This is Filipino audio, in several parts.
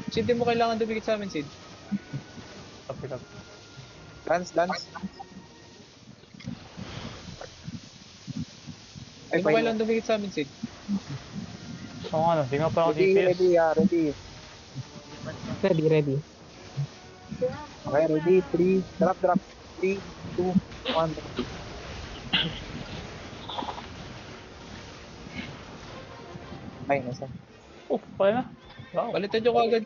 Sid, di mo kailangan dumikit sa amin, Sid. Copy, copy. Dance. Di mo kailangan dumikit sa amin, Sid. So ano, di nga pa ako Ready, DPS. ready. Ready. Okay, ready, 3, drop. 3, 2, 1. Ay, nasa. Oh, pala na. Wow. Palitan nyo kagad.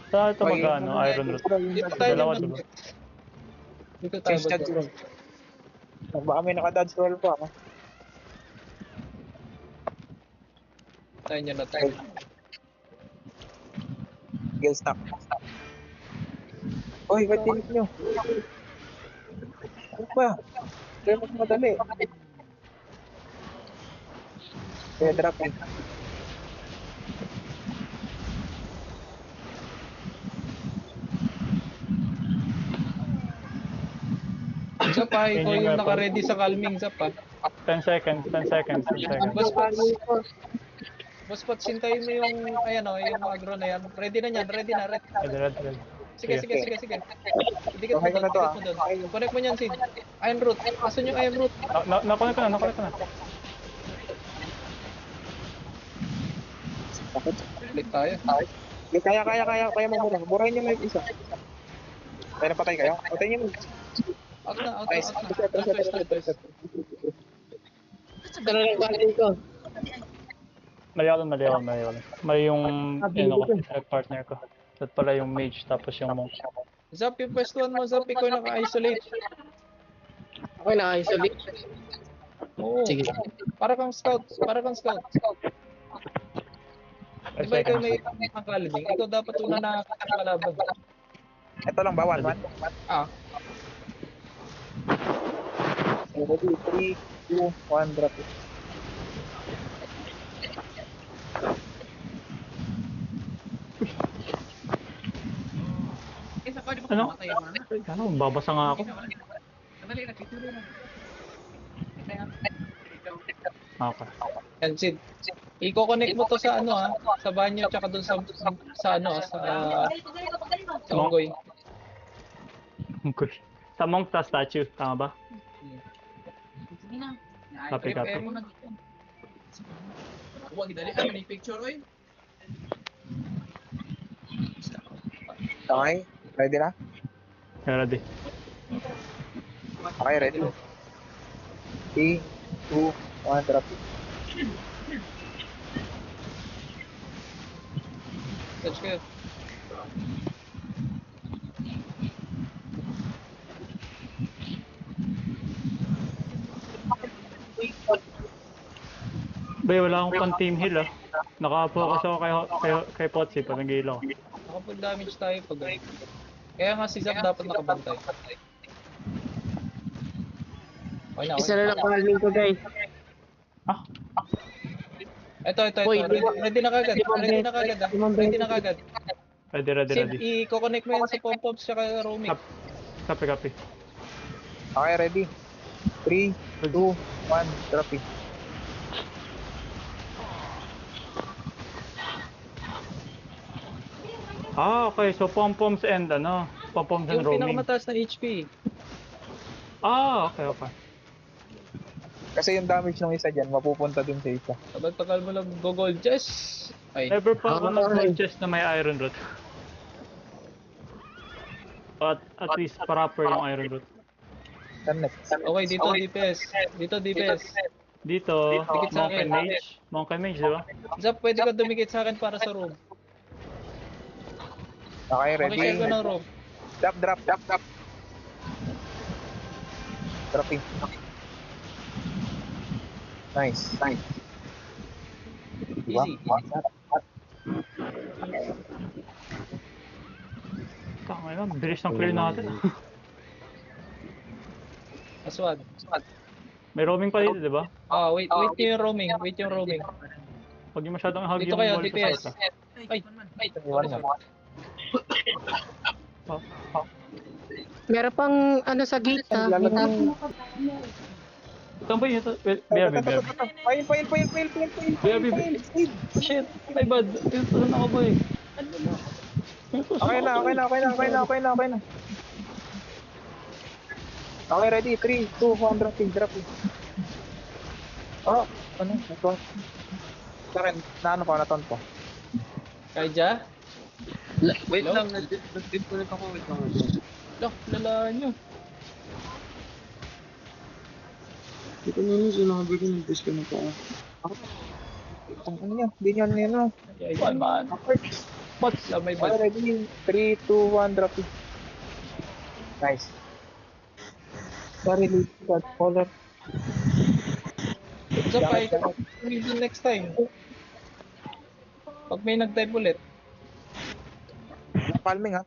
Saan ito Okay, mag-ano, Iron Root? Dito tayo Dalawa, naman. diba? Dito tayo Change dodge roll. mag- Baka may naka-dodge roll pa. Tayo nyo na tayo. Skill stack. Uy, ba't tinip nyo? Ano ba? Kaya mas madali. Kaya drop in. Zap pa, ikaw yung naka-ready sa calming, Zap pa. 10 seconds. Boss Pot, sintayin mo yung, ayan o, yung agro na yan. Ready na yan, ready na. Ready. Sige. Dikit mo Okay ko na to, doon. Connect mo yan, Sid. Iron root. Asan yung iron root? Nakunik ko na. Bakit? Ulit tayo. Kaya mo muna. Burahin nyo lang yung isa. Kaya napatay kayo? Patay nyo. Out na. Nice. Request. Ito na lang galing ko. Mali yung, partner ko. At pala yung mage, tapos yung monk. Zap, yung pwestuhan mo, Zap. Ikaw naka-isolate. Okay na, isolate. Oo. Sige. Para kang scout. Di ba ikaw may pangkalibing? Ikaw dapat una nakakita ng kalaban. Ito lang ba? 1-1? Ah, Ready? 3, 2, 1, drop it. Ano? Ano, babasa nga ako. Okay. yan, Sid. I-connect mo to sa ano sa banyo tsaka doon sa unggoy. Okay. Sa monk ta statue, tama ba? Copy. Prepare mo na. Huwag idali may picture oy. Okay? Ready na? Ready. Okay, ready. 3, 2, 1, drop it. Touch kayo. Bay, wala akong pang team heal ah. Naka-focus ako kay Potsi pag nag-heal ako. Nakapag-damage tayo pag kaya nga si Zap dapat nakabantay. Okay na. Isa na lang galing ko, guys. Ah, Ito. Hoy, Ready na kagad. Ready na kagad. Sid, ready. i-connect mo yan sa pom-poms tsaka roaming. Copy. Okay, ready? 3, 2, 1, drop it. Ah, okay. So, pom-poms and pom-poms and Yung roaming. pinakamataas na HP. Ah, okay. Kasi yung damage ng isa dyan, mapupunta dun sa isa. Kapag tagal mo lang go-gold chest. Ay, Never pa ako nag-gold chest na may iron root. But at least proper yung iron root. Saan next? okay, dito DPS. Dito, Dikit sa akin. Monk and Mage, di ba? Zap, pwede ka dumikit sa akin para sa room. Okay, ready? Pakishare ko ng room. Drop. Drop in. Nice. Easy. Tama yun, bilis ng clear natin. Aswad. May roaming pa dito, di ba? Ah, wait yung roaming. Huwag yung masyadong hug Dito yung kayo, wall sa DPS. south. Ay. Iwan mo. Meron pang ano sa gate, ha? Tambay ito. BRB. Pail. BRB. Shit. My bad. Ito na ako boy. Okay na. Okay, ready? 3, 2, 1, drop it. Oh, ano? Ito. Sa akin, naano ko, naton ko. Kaija? Wait Hello? lang, nag-disconnect ako. Wait lang. Loh, lalaan nyo. Hindi ko naman sinabi ko nag-disconnect ako. Ano yan? Hindi nyo. One man. What's Sa may Okay, bad. ready? 3, 2, 1, drop it. Nice. Sorry, late shot. Caller. Sa fight, maybe next time. Pag may nag-type ulit. Palming ha.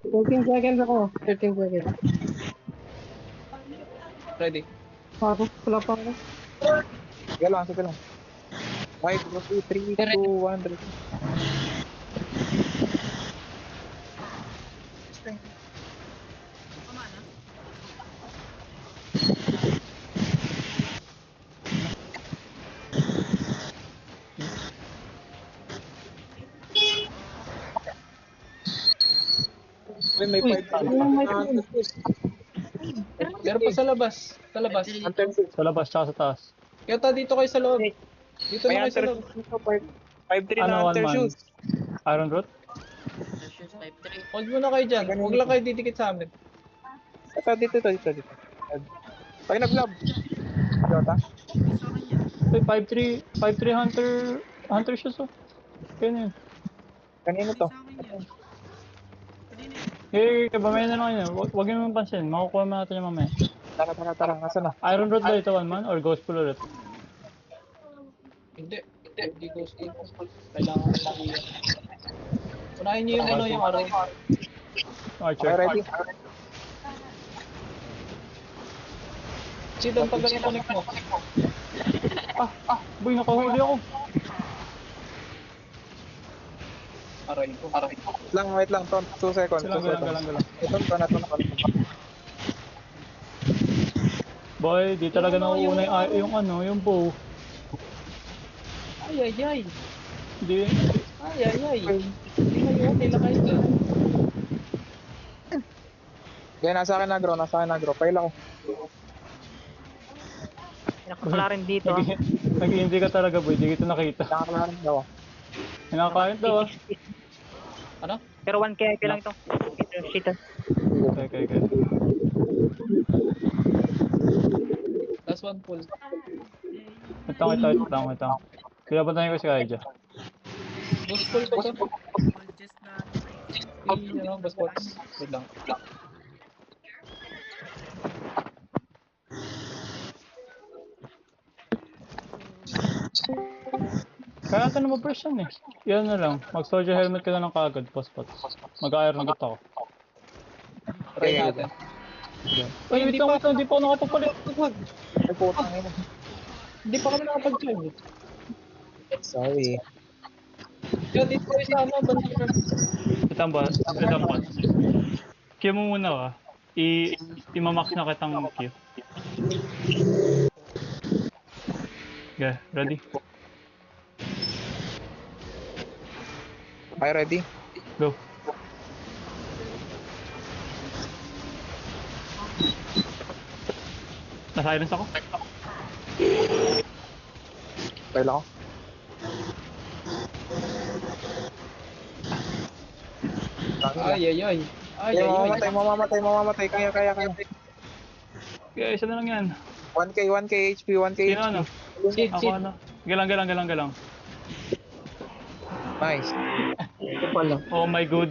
13 seconds ako. 13 seconds. Ready. Wala pa ako. Sige lang. 5, 4, 3, 2, 1, drop it. Uy, may 5. Meron pa sa labas. Sa labas. Hunter 6. sa labas tsaka sa taas? Kaya dito kayo sa loob. Dito May na kayo sa Hunter loob. 5-3 na Ano, one Hunter man? shoes. Iron Root? Hold muna kayo dyan. Huwag lang kayo didikit sa amin. Ito, dito. Pag nag-love. Jota. Uy, 5-3 Hunter shoes oh. Kaya na yun. Kanino to? Kabamaya na lang yun. Huwag yung pansin. Makukuha mo natin yung mamaya. Tara. Nasaan na? Iron Root ba ito, one man? Or Ghost Pool ulit? Hindi. Hindi ghost dito. Kailangan mo lang iyan. Unahin nyo yung ano, yung araw. Archer. Okay, ready? Sid, ang tagal na connect mo. Boy, nakahuli ako. Aray ko. Wait lang. 2 seconds. Galang. Ito na. Boy, di talaga nauuna yung bow. Ay. Di, Ay. Hindi ngayon, nila kayo dyan. Okay, nasa akin agro. Pail ako. Nakakala rin dito. nag-hindi ka talaga boy, di kita nakita. Nakakalaran daw. Hinakain daw ah. Ano? Pero 1 kaya lang ito. Shit. Okay. Last one full. Ito. Kaya ba tayo ko si Kaija? Boost full ko to. Boost box. Wait lang. Kaya natin na mag-press yan eh. Yan na lang. Mag-soldier helmet ka na lang kaagad, post-pot. Mag-iron gut ako. Try natin. Ay, wait lang. Hindi pa ako nakapagpalit. Ay, putang ina. Hindi pa kami nakapag-join. Sorry. Kaya dito kayo sa ano, banda. Itang bot. Q mo muna ka. I-mamax na kitang Q. Okay, ready? Okay, ready? Go. Na-silence ako? Pail ako. Ay. Mamamatay. Kaya. Okay, isa na lang yan. 1k HP. Sino ano? Sid. Ako ano? Galang. Nice. Ito pala. Oh my god.